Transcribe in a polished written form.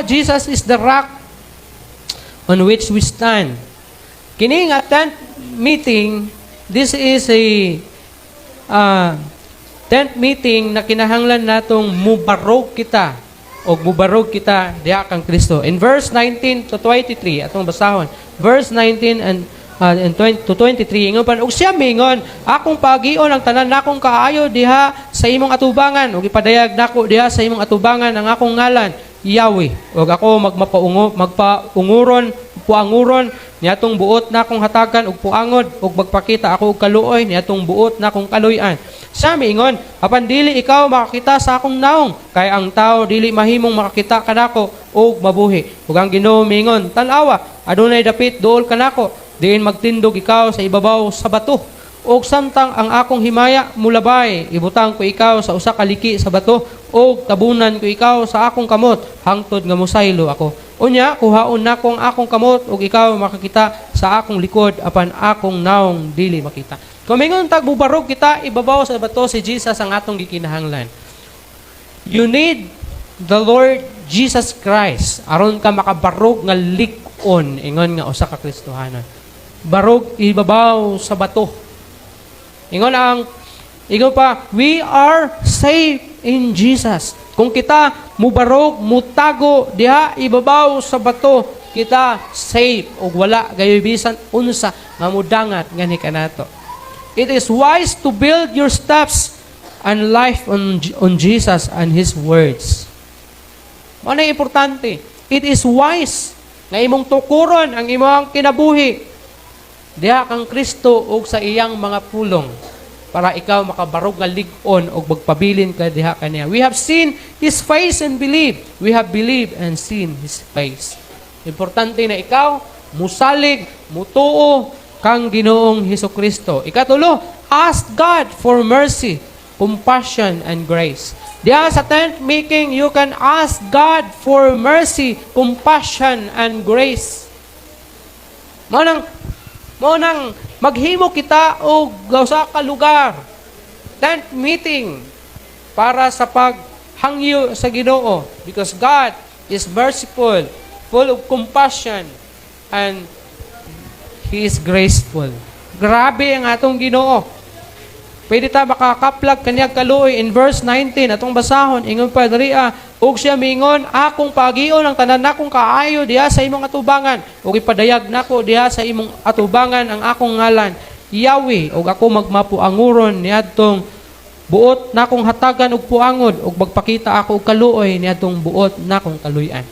Jesus is the rock on which we stand. Kini nga tent meeting, this is a tent meeting na kinahanglan natong mubarog kita o mubarog kita diha kang Kristo. In verse 19 to 23, atong basahon. Verse 19 and 20 to 23, ingon pa, ug siya mingon, akong pagion ang tanan nakong kaayo diha sa imong atubangan, ug ipadayag nako diha sa imong atubangan ang akong ngalan, Yahweh. Ug ako magpaunguron, puanguron niatong buot na akong hatagan ug puangod ug magpakita ako og kaluoy niatong buot na akong kaluy-an. Siya miingon, apan dili ikaw makakita sa akong naong, kay ang tao dili mahimong makakita kanako og mabuhi. Ug ang Ginoo miingon, tan-awa, adunay dapit duol kanako, diin magtindog ikaw sa ibabaw sa bato. Og samtang ang akong himaya mulabay, ibutang ko ikaw sa usa ka liki sa bato, og tabunan ko ikaw sa akong kamot, hangtod nga mosaylo ako. Unya, kuhaon na kong akong kamot, og ikaw makakita sa akong likod, apan akong naong dili makita. Kung mingon tagbubarog kita, ibabaw sa bato si Jesus ang atong gikinahanglan. You need the Lord Jesus Christ aron ka makabarog nga lik-on, ingon nga usa ka Kristohanon. Barog ibabaw sa bato. Ingon pa, we are safe in Jesus. Kung kita mubarog, mutago diha ibabaw sa bato, kita safe ug wala gayoy bisan unsa nga mudangat ngani kanato. It is wise to build your steps and life on Jesus and His words. Mao na importante. It is wise nga imong tukuron ang imong kinabuhi diha kang Kristo ug sa iyang mga pulong para ikaw makabarog nga lig-on ug magpabilin ka diha kaniya. We have seen His face and believe. We have believed and seen His face. Importante na ikaw musalig, mutuo kang Ginoong Hesukristo. Ikatulo, ask God for mercy, compassion, and grace. Diya sa tent making, you can ask God for mercy, compassion, and grace. Mo nang maghimo kita og sa ka lugar, tent meeting, para sa paghangyo sa Ginoo, because God is merciful, full of compassion, and He is graceful. Grabe ang atong Ginoo. Pwede ta makakaplag kanyang kaluoy in verse 19 atong basahon, ingon pa diriya, ug siya mingon, akong pagion ang tanan nakong kaayo diha sa imong atubangan, ug ipadayag nako diha sa imong atubangan ang akong ngalan, Yahweh, ug ako magmapuanguron niadtong buot nakong hatagan ug puangod, ug magpakita ako og kaluoy niadtong buot nakong kaluy-an.